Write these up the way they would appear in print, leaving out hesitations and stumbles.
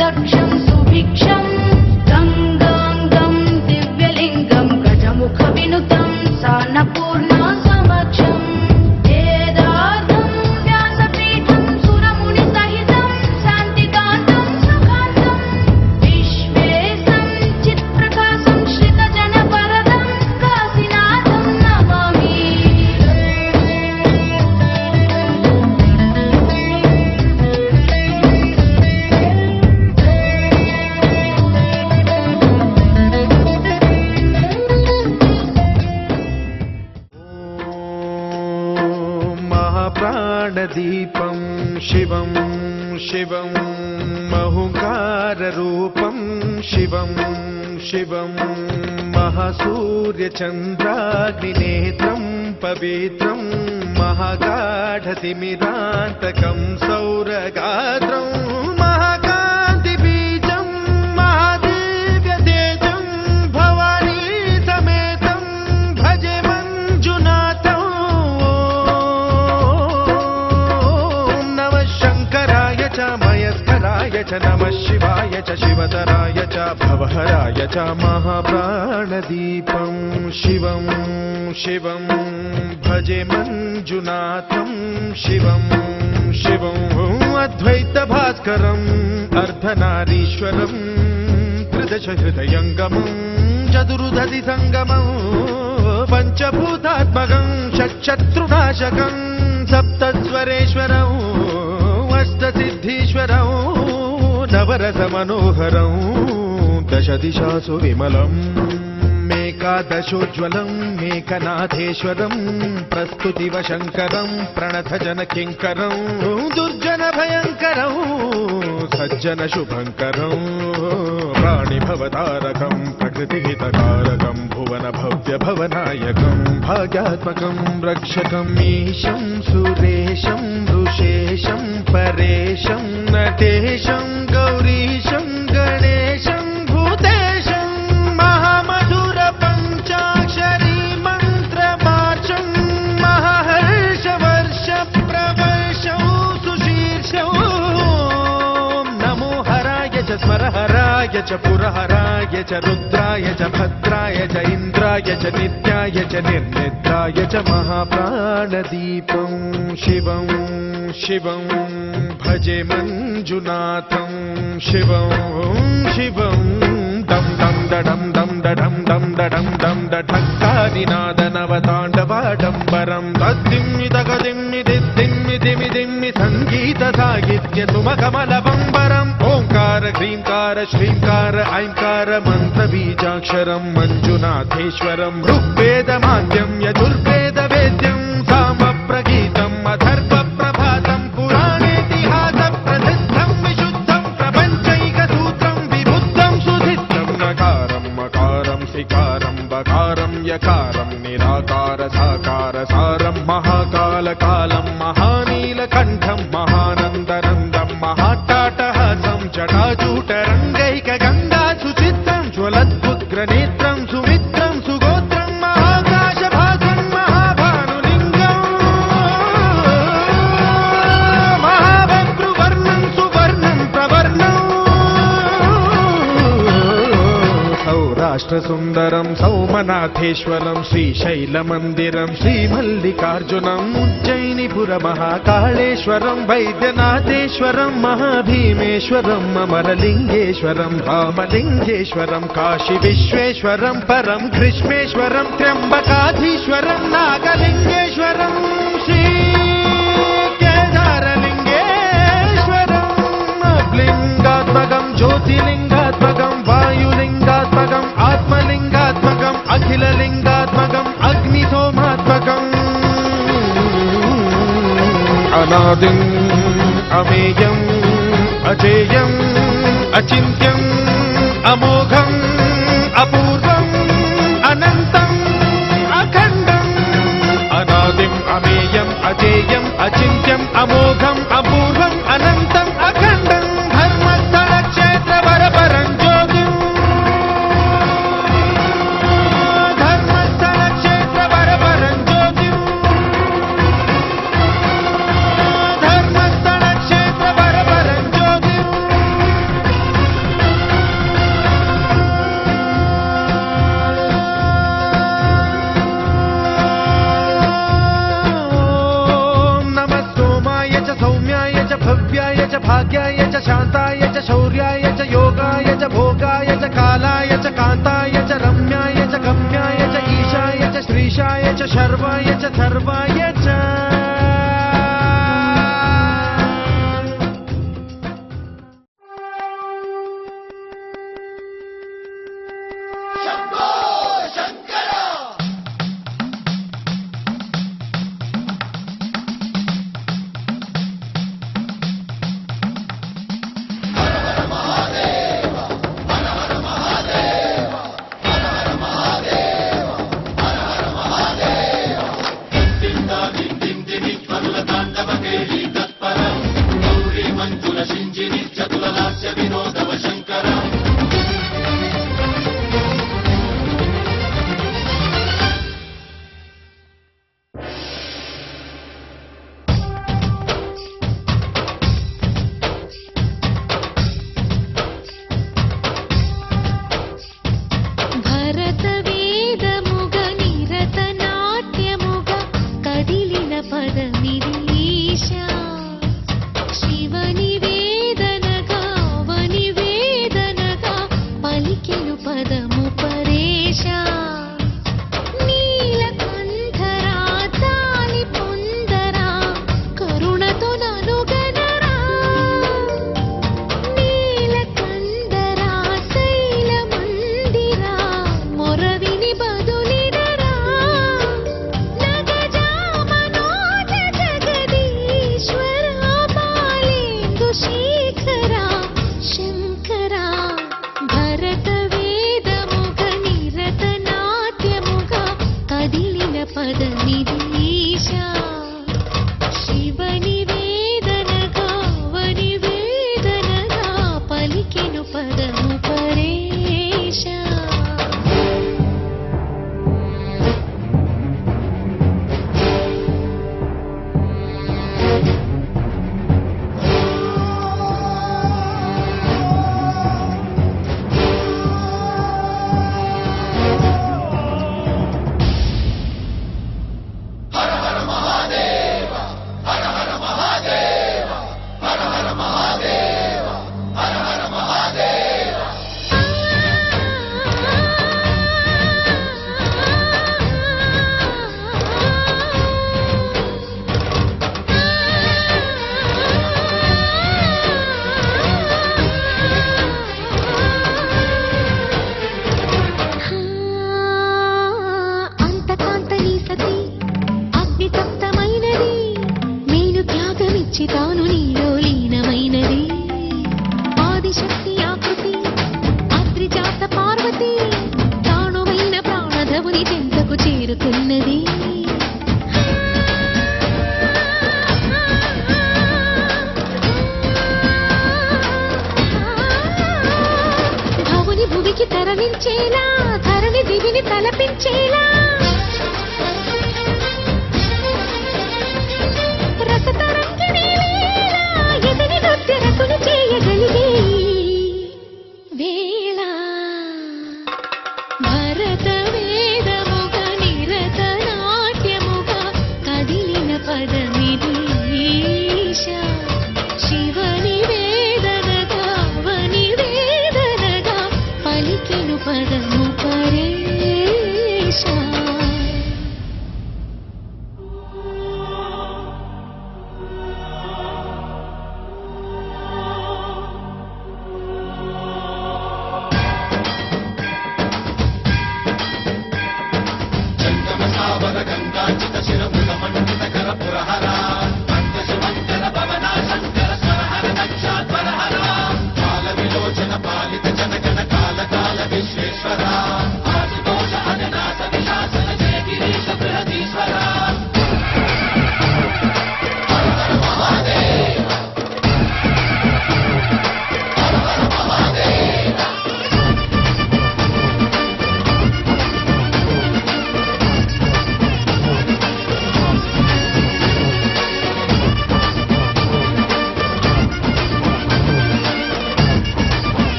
दक्षं सुभिक्षं गङ्गाङ्गं दिव्यलिङ्गं गजमुखविनुतं सान्नपूर्णा समक्षम् वेदार्थं व्यासपीठं सुरमुनिसहितं शान्तिकान्तं सुखान्तं विश्वेशं चित्प्रकाशं श्रितजनवरदं काशीनाथं नमामि। महाप्राणदीपं शिवं शिवं महुकाररूपं शिवं शिवं महासूर्यचन्द्राग्निनेत्रं पवित्रं महागाढतिमिरान्तकं सौरगात्रं महाकान्तिबीजं महादिव्यतेजं भवानी समेतं भजे मञ्जुनाथं। मयस्कराय च नमः शिवाय च शिवतराय च भवहराय च महाप्राणदीपं शिवं शिवं भजे मञ्जुनाथं शिवं शिवं अद्वैतभास्करम् अर्धनारीश्वरं त्रिदशहृदयङ्गमं चतुर्दधिसङ्गमं पञ्चभूतात्मकं षट्शत्रुनाशकं सप्तस्वरेश्वरं अष्टसिद्धीश्वरं नवरसमनोहरं दशदिशासु विमलम् मेकादशोज्ज्वलं मेकनाथेश्वरं प्रस्तुतिवशङ्करं प्रणतजनकिङ्करं दुर्जनभयङ्करं सज्जनशुभङ्करं प्राणिभवतारकं प्रकृतिहितकारकं भुवनभव्यभवनायकं भाग्यात्मकं रक्षकं ईशं सुरेशं ऋषेशं परेशं नटेशं गौरीशं गणेशं भूतेशं महामधुर पञ्चाक्षरी मन्त्रमार्चं महाहर्षवर्ष प्रवर्षं सुशीर्षं नमो हराय च स्मरहराय च पुरहराय च रुद्राय च भद्राय च इन्द्राय च नित्याय च निर्निद्राय च महाप्राणदीपं शिवं शिवं भजे मञ्जुनाथं शिवं शिवं दं दं दडं दं दडं दं दडं दं दठक्कादिनादनवताण्डवाडम्बरं तद्दिम्मि तगदिम्मि दिद्दिम्मि दिमि दिम्मि सङ्गीतसाहित्य सुमकमलबम्बरम् ओङ्कार ह्रीङ्कार श्रीङ्कार ऐङ्कार मन्त्रबीजाक्षरं मञ्जुनाथेश्वरं ऋग्वेदमाद्यं यजुर्वेदवेद्यं सामप्रगीतम् अथर्वप्रभातं पुराणेतिहासप्रसिद्धं विशुद्धं प्रपञ्चैकसूत्रं विबुद्धं सुधित्रं नकारं मकारं सिकारं बकारं यकारं निराकार साकार सारं महाकालकालं महानीलकण्ठं महानन्दनन्दं महाट्टाटहासं जटाजूटरङ्गैकगङ्गा सुचित्रं ज्वलद्भुग्रनेत्रं सुमित्रं सुगोत्रं महाकाशभासं महाभानुलिङ्गं महाभद्रुवर्णं सुवर्णं प्रवर्णं सौराष्ट्रसुन्दरं सौमनाथेश्वरं श्रीशैलमन्दिरं श्रीमल्लिकार्जुनम् उज्जयिनीपुरमहाकाळेश्वरं वैद्यनाथेश्वरं महाभीमेश्वरम् अमरलिङ्गेश्वरं रामलिङ्गेश्वरं काशीविश्वेश्वरं परं कृष्णेश्वरं त्र्यम्बकाधीश्वरं नागलिङ्गेश्वरं श्रीकेदारलिङ्गेश्वरं लिङ्गात्मकं ज्योतिलिङ्गात्मकं वायुलिङ्गात्मकम् आत्मलिङ्गात्मकम् अखिललिङ्गात्मकम् अग्निसोमात्मकम् अनादिम् अमेयम् अजेयम् अचिन्त्यम् अमोघम् अपूर्वम् अनन्तम् अखण्डम् अनादिम् अमेयम् अजेयम् अचिन्त्यम् अमोघम् अपूर्वम् अनन्तम् अखण्डम् धर्मस्थलक्षेत्रवरपरं ज्योतिम् धर्मस्थलक्षेत्रवरपरं ज्योतिम् धर्मस्थलक्षेत्रवरपरं ज्योतिम् शान्ताय च शौर्याय च योगाय च भोगाय च कालाय च कान्ताय च रम्याय च गम्याय च ईशाय च श्रीशाय च शर्वाय च सर्वाय च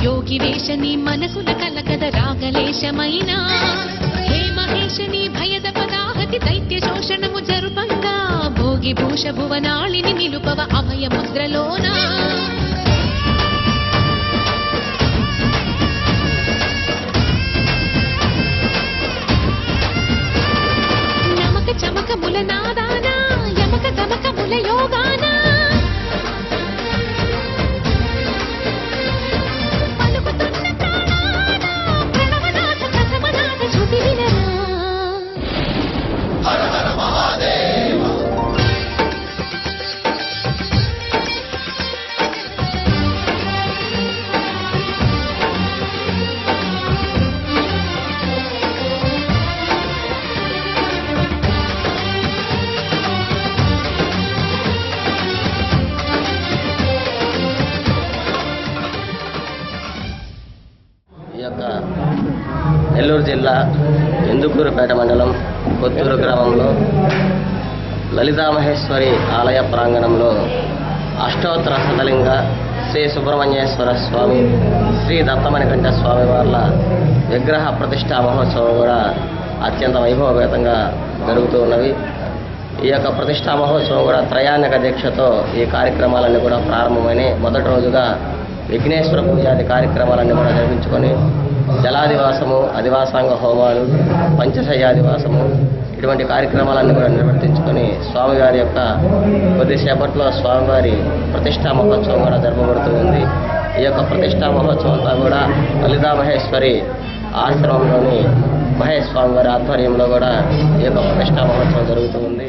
యోగి వేష నీ మనసున కల కద రాగలేశమైన హే మహేశని భయద పదాహతి దైత్య శోషణము జరుపంగా భోగి భూష భువనాళిని నిలుపవ అభయ ముద్రలోన నమక చమక ముల నాదాన యమక తమక ముల యోగాన పలుకుతున్న ప్రాణాన ప్రణవనాథ ప్రథమనాథ శృతి వినరా ఈ యొక్క నెల్లూరు జిల్లా ఇందుకూరుపేట మండలం కొత్తూరు గ్రామంలో లలితామహేశ్వరి ఆలయ ప్రాంగణంలో అష్టోత్తర శతలింగ శ్రీ సుబ్రహ్మణ్యేశ్వర స్వామి శ్రీ దత్తమణికంఠ స్వామి వార్ల విగ్రహ ప్రతిష్టా మహోత్సవం కూడా అత్యంత వైభవపేతంగా జరుగుతూ ఉన్నవి. ఈ యొక్క ప్రతిష్టా మహోత్సవం కూడా త్రయాణిక దీక్షతో ఈ కార్యక్రమాలన్నీ కూడా ప్రారంభమైన మొదటి రోజుగా విఘ్నేశ్వర పూజాది కార్యక్రమాలన్నీ కూడా నిర్వహించుకొని జలాదివాసము, అదివాసాంగ హోమాలు, పంచశయ్యాదివాసము ఇటువంటి కార్యక్రమాలన్నీ కూడా నిర్వర్తించుకొని స్వామివారి యొక్క కొద్దిసేపట్లో స్వామివారి ప్రతిష్టా మహోత్సవం కూడా జరపబడుతూ ఉంది. ఈ యొక్క ప్రతిష్టా మహోత్సవం అంతా కూడా లలితా మహేశ్వరి ఆశ్రమంలోని మహేష్ స్వామివారి ఆధ్వర్యంలో కూడా ఈ యొక్క ప్రతిష్టా మహోత్సవం జరుగుతూ ఉంది.